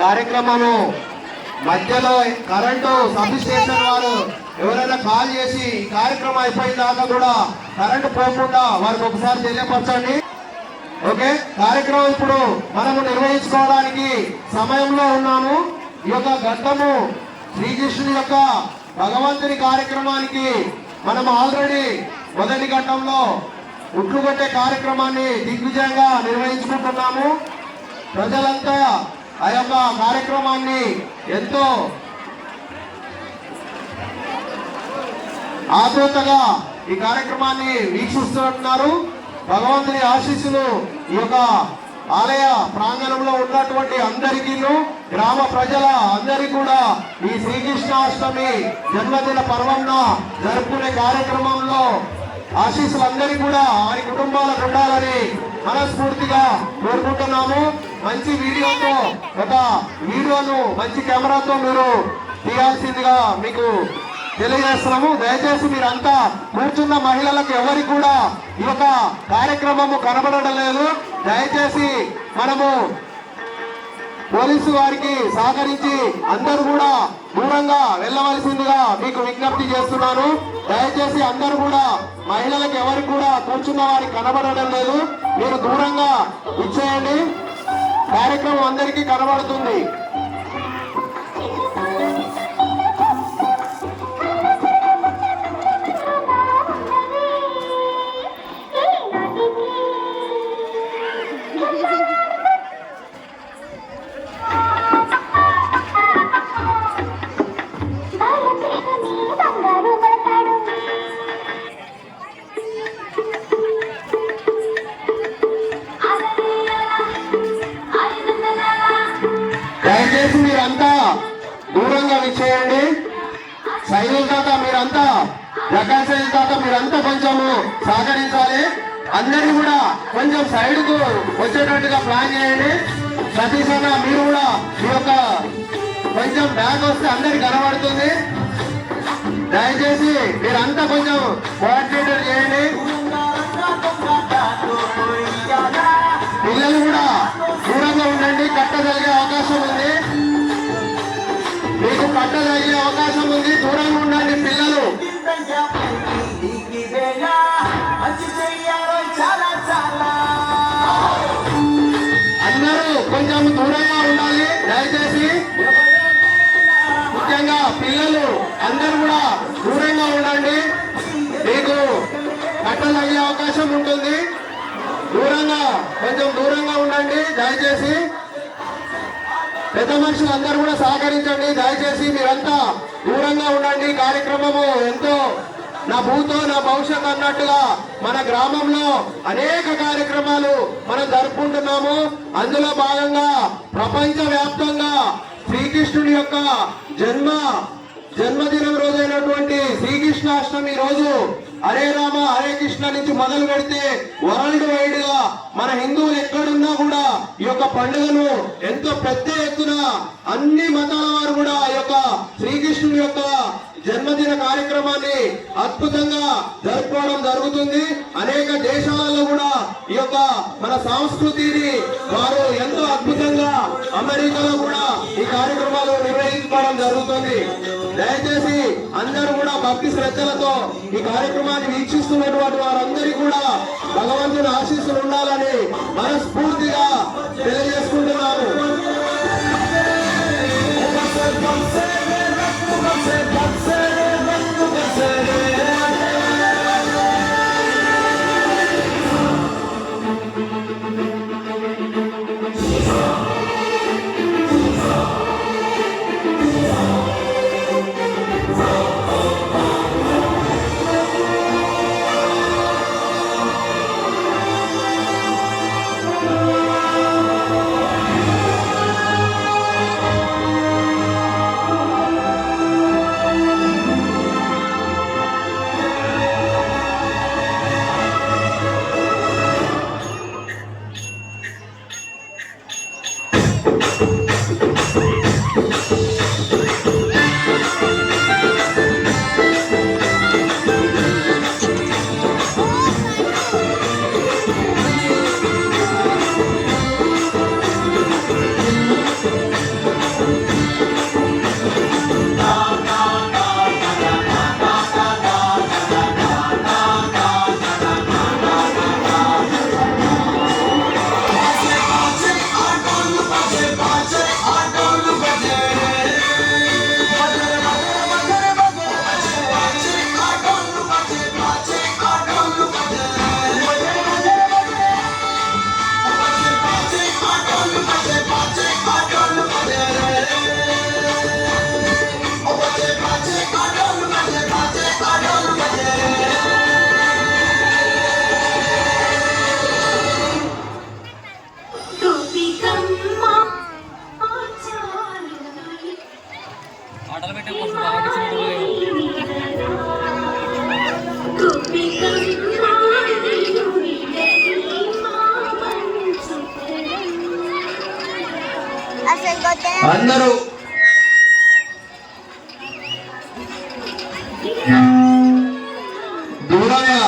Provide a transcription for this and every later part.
కార్యక్రమము మధ్యలో current sub station వారు ఎవరైనా కాల్ చేసి కార్యక్రమం అయిపోయిన దాకా కూడా కరెంటు పోకుండా వారికి ఒకసారి తెలియపరచండి. ఓకే, కార్యక్రమం ఇప్పుడు మనము నిర్వహించుకోవడానికి సమయంలో ఉన్నాము. ఈ యొక్క ఘట్టము శ్రీకృష్ణుని యొక్క భగవంతుని కార్యక్రమానికి మనం ఆల్రెడీ మొదటి ఘట్టంలో ఉట్లు కొట్టే కార్యక్రమాన్ని దిగ్విజయంగా నిర్వహించుకుంటున్నాము. ప్రజలంతా ఆ యొక్క కార్యక్రమాన్ని ఎంతో ఆతృతగా ఈ కార్యక్రమాన్ని వీక్షిస్తున్నారు. భగవంతుని ఆశీస్సులు ఈ యొక్క ఆలయ ప్రాంగణంలో ఉన్నటువంటి అందరికీ, గ్రామ ప్రజల అందరికీ కూడా ఈ శ్రీకృష్ణాష్టమి జన్మదిన పర్వంన జరుపుకునే కార్యక్రమంలో ఆశీస్సులందరికీ కూడా వారి కుటుంబాలకు ఉండాలని మనస్ఫూర్తిగా కోరుకుంటున్నాము. మంచి వీడియోతో ఒక వీడియోను మంచి కెమెరాతో మీరు తీయాల్సిందిగా మీకు తెలియజేస్తున్నాము. దయచేసి మీరంతా కూర్చున్న మహిళలకు ఎవరికి కూడా ఈ యొక్క కార్యక్రమము కనబడడం లేదు. దయచేసి మనము పోలీసు వారికి సహకరించి అందరూ కూడా దూరంగా వెళ్ళవలసిందిగా మీకు విజ్ఞప్తి చేస్తున్నాను. దయచేసి అందరూ కూడా మహిళలకు ఎవరికి కూడా కూర్చున్న వారికి కనబడడం లేదు, మీరు దూరంగా ఇచ్చేయండి. కార్యక్రమం అందరికీ కనబడుతుంది. దయచేసి మీరంతా దూరంగా విచ్చేయండి. సైనిక దాత మీరంతా, జగన్ సైనిక దాత మీరంతా కొంచెము సహకరించాలి. అందరినీ కూడా కొంచెం సైడ్ కు వచ్చేటట్టుగా ప్లాన్ చేయండి. సతీష్ అన్న మీరు కూడా మీ యొక్క కొంచెం బ్యాగ్ వస్తే అందరికి కనబడుతుంది. దయచేసి మీరంతా కొంచెం కోఆర్డినేటర్ చేయండి. పిల్లలు కూడా దూరంగా ఉండండి, కట్ట జరిగే అవకాశం ఉంది. మీకు కట్ట జరిగే అవకాశం ఉంది, దూరంగా ఉండండి పిల్లలు. అందరూ కొంచెం దూరంగా ఉండాలి దయచేసి. ముఖ్యంగా పిల్లలు అందరూ కూడా దూరంగా ఉండండి. మీకు కట్టలు అయ్యే అవకాశం ఉంటుంది. దూరంగా కొంచెం దూరంగా ఉండండి దయచేసి. పెద్ద మనుషులు అందరూ కూడా సహకరించండి. దయచేసి మీరంతా దూరంగా ఉండండి. కార్యక్రమము ఎంతో నా భూతో నా భవిష్యత్ అన్నట్టుగా మన గ్రామంలో అనేక కార్యక్రమాలు మనం జరుపుకుంటున్నాము. అందులో భాగంగా ప్రపంచ వ్యాప్తంగా శ్రీకృష్ణుడి యొక్క జన్మదినం రోజైనటువంటి శ్రీకృష్ణాష్టమి రోజు హరే రామ హరే కృష్ణ నుంచి మొదలు పెడితే వరల్డ్ వైడ్ గా మన హిందువులు ఎక్కడున్నా కూడా ఈ యొక్క పండుగను ఎంతో పెద్ద ఎత్తున అన్ని మతాల వారు కూడా ఈ యొక్క శ్రీకృష్ణుని యొక్క జన్మదిన కార్యక్రమాన్ని అద్భుతంగా జరుపుకోవడం జరుగుతుంది. అనేక దేశాలలో కూడా ఈ యొక్క మన సంస్కృతిని వారు ఎంతో అద్భుతంగా అమెరికాలో కూడా ఈ కార్యక్రమాలు నిర్వహించుకోవడం జరుగుతుంది. దయచేసి అందరూ కూడా భక్తి శ్రద్ధలతో ఈ కార్యక్రమాన్ని వీక్షిస్తున్నటువంటి వారందరికీ కూడా భగవంతుని ఆశీస్సులు ఉండాలని మనస్ఫూర్తిగా తెలియజేసుకుంటున్నాను. అందరూ దూరంగా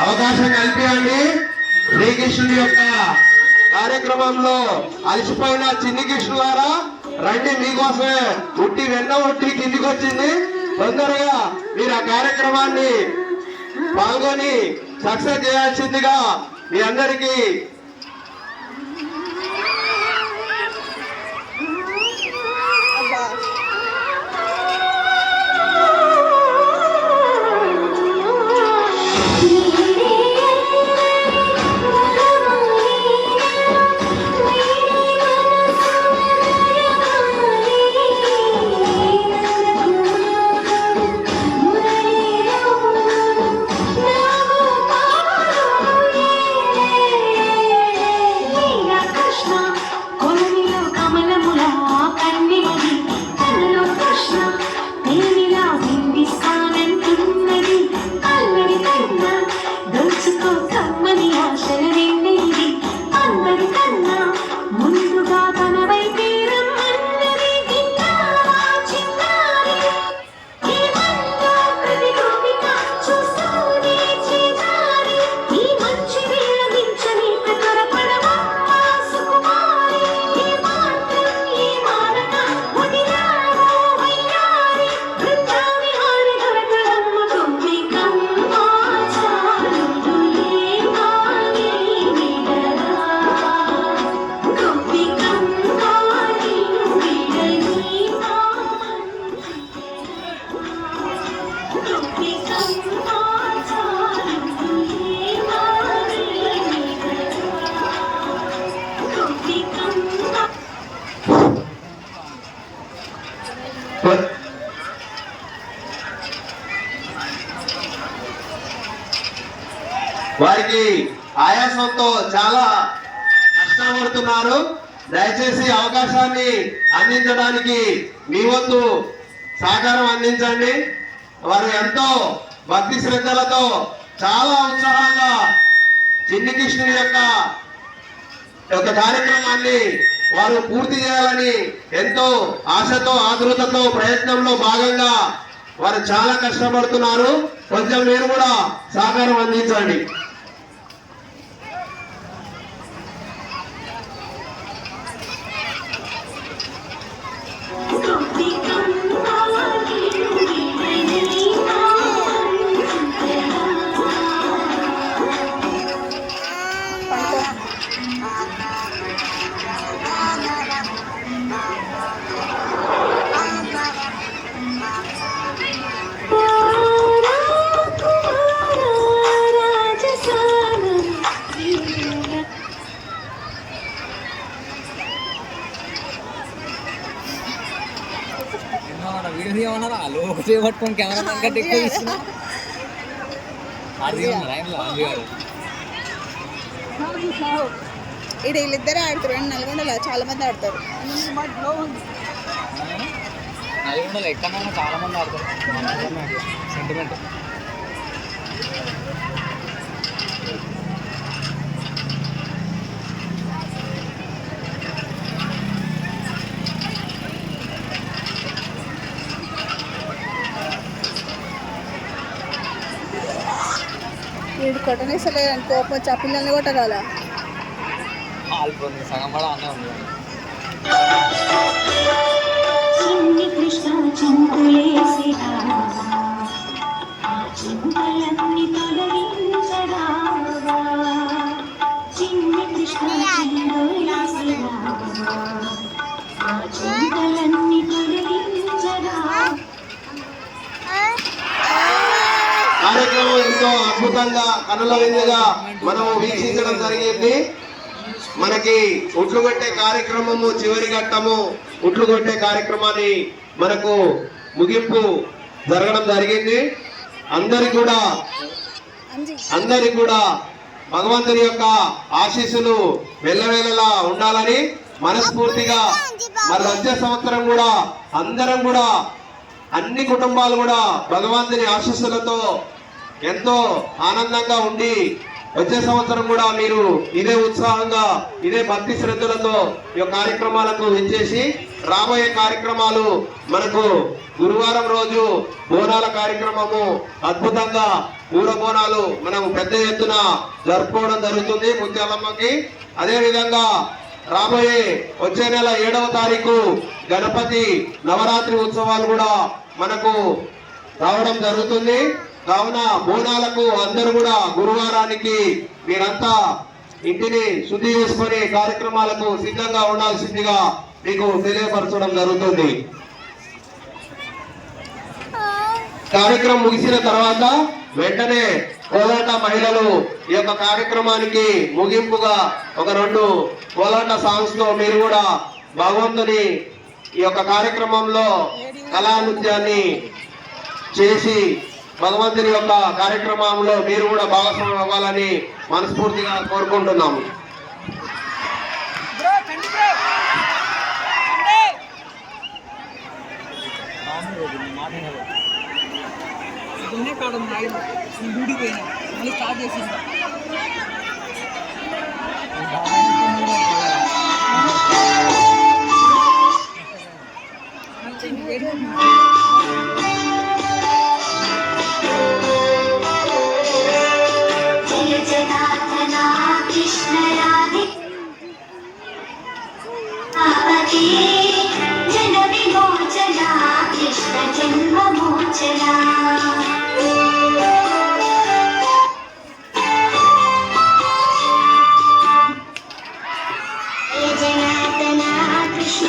అవకాశం కల్పించండి. శ్రీకృష్ణుడి యొక్క కార్యక్రమంలో అలసిపోయిన చిన్ని కృష్ణుడు గారా రండి, మీకోసమే ఉట్టి వెన్న ఉట్టి కిందికి వచ్చింది. తొందరగా మీరు ఆ కార్యక్రమాన్ని పాల్గొని సక్సెస్ చేయాల్సిందిగా మీ అందరికీ వారికి ఆయాసంతో చాలా కష్టపడుతున్నారు. దయచేసి అవకాశాన్ని అందించడానికి మీ వంతు సహకారం అందించండి. వారు ఎంతో భక్తి శ్రద్ధలతో చాలా ఉత్సాహంగా చిన్ని కృష్ణుని యొక్క కార్యక్రమాన్ని వారు పూర్తి చేయాలని ఎంతో ఆశతో ఆతృతతో ప్రయత్నంలో భాగంగా వారు చాలా కష్టపడుతున్నారు. కొంచెం మీరు కూడా సహకారం అందించండి. వీడియో తీయమన్నారా వాళ్ళు ఒకటే పట్టుకొని కెమెరా కంటే ఎక్కువ ఇస్తున్నా ఇక్కడ వీళ్ళిద్దరే ఆడతారు అండి. నల్గొండలో చాలా మంది ఆడతారు. నల్గొండలో ఎక్కడైనా చాలా మంది ఆడతారు. సెంటిమెంట్ వీడు కొట్టనేసలేదని కోపం వచ్చి ఆ పిల్లల్ని కొట్టరాలా? సగం కూడా అన్నీ ఉంది. చిన్ని కృష్ణ చింతలేసిరా చింతలన్నీ తొలగించరావా చిన్ని కృష్ణ చింతలేసిరా చింతలన్నీ తొలగించరావా. కార్యక్రమం ఎంతో అద్భుతంగా కనుల విందుగా మనం వీక్షించడం జరిగింది. మనకి ఉట్లు కొట్టే కార్యక్రమము చివరి ఘట్టము. ఉట్లు కొట్టే కార్యక్రమాన్ని మనకు ముగింపు జరగడం జరిగింది. అందరి కూడా భగవంతుని యొక్క ఆశీస్సులు వెళ్ళవేళలా ఉండాలని మనస్ఫూర్తిగా మరి వచ్చే సంవత్సరం కూడా అందరం కూడా అన్ని కుటుంబాలు కూడా భగవంతుని ఆశీస్సులతో ఎంతో ఆనందంగా ఉండి వచ్చే సంవత్సరం కూడా మీరు ఇదే ఉత్సాహంగా ఇదే భక్తి శ్రద్ధలతో ఈ కార్యక్రమాలకు విచ్చేసి రాబోయే కార్యక్రమాలు మనకు గురువారం రోజు బోనాల కార్యక్రమము అద్భుతంగా ఊర బోనాలు మనం పెద్ద ఎత్తున జరుపుకోవడం జరుగుతుంది ముత్యాలమ్మకి. అదే విధంగా రాబోయే వచ్చే నెల 7వ తారీఖు గణపతి నవరాత్రి ఉత్సవాలు కూడా మనకు రావడం జరుగుతుంది. కావున బోనాలకు అందరూ కూడా గురువారానికి మీరంతా ఇంటిని శుద్ధి చేసుకునే కార్యక్రమాలకు సిద్ధంగా ఉండాల్సిందిగా మీకు తెలియపరచడం జరుగుతుంది. కార్యక్రమం ముగిసిన తర్వాత వెంటనే కోలాట మహిళలు ఈ యొక్క కార్యక్రమానికి ముగింపుగా ఒక 2 కోలాట సాంగ్స్ తో మీరు కూడా భగవంతుని ఈ యొక్క కార్యక్రమంలో కళా నృత్యాన్ని చేసి భగవంతుని యొక్క కార్యక్రమంలో మీరు కూడా భాగస్వామ్యం అవ్వాలని మనస్ఫూర్తిగా కోరుకుంటున్నాము. స్టార్ట్ చేసింది జన విమోచన కృష్ణ జన్మ మోచన జనార్దన కృష్ణ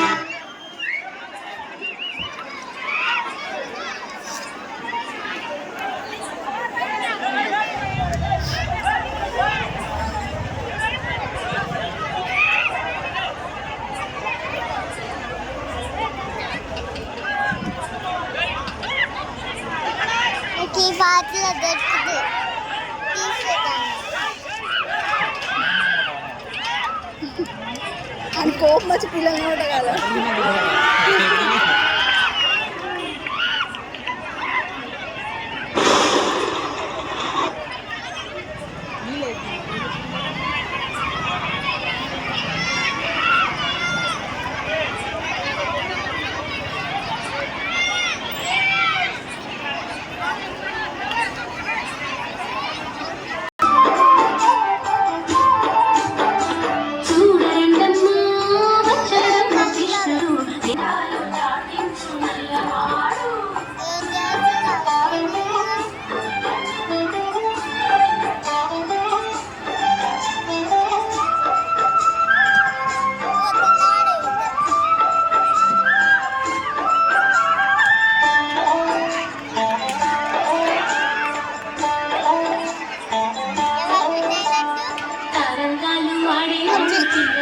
की बात लगत दे అని కోపం వచ్చి పిల్లల్ని కొట్టగల.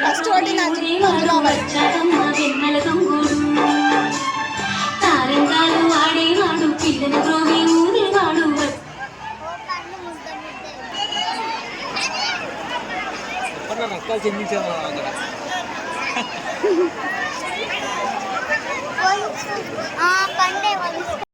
ఫస్ట్ ఒకటి నా ఎవరన్నా రక్తాలు చెందించారు మన దగ్గర. పండే వాళ్ళు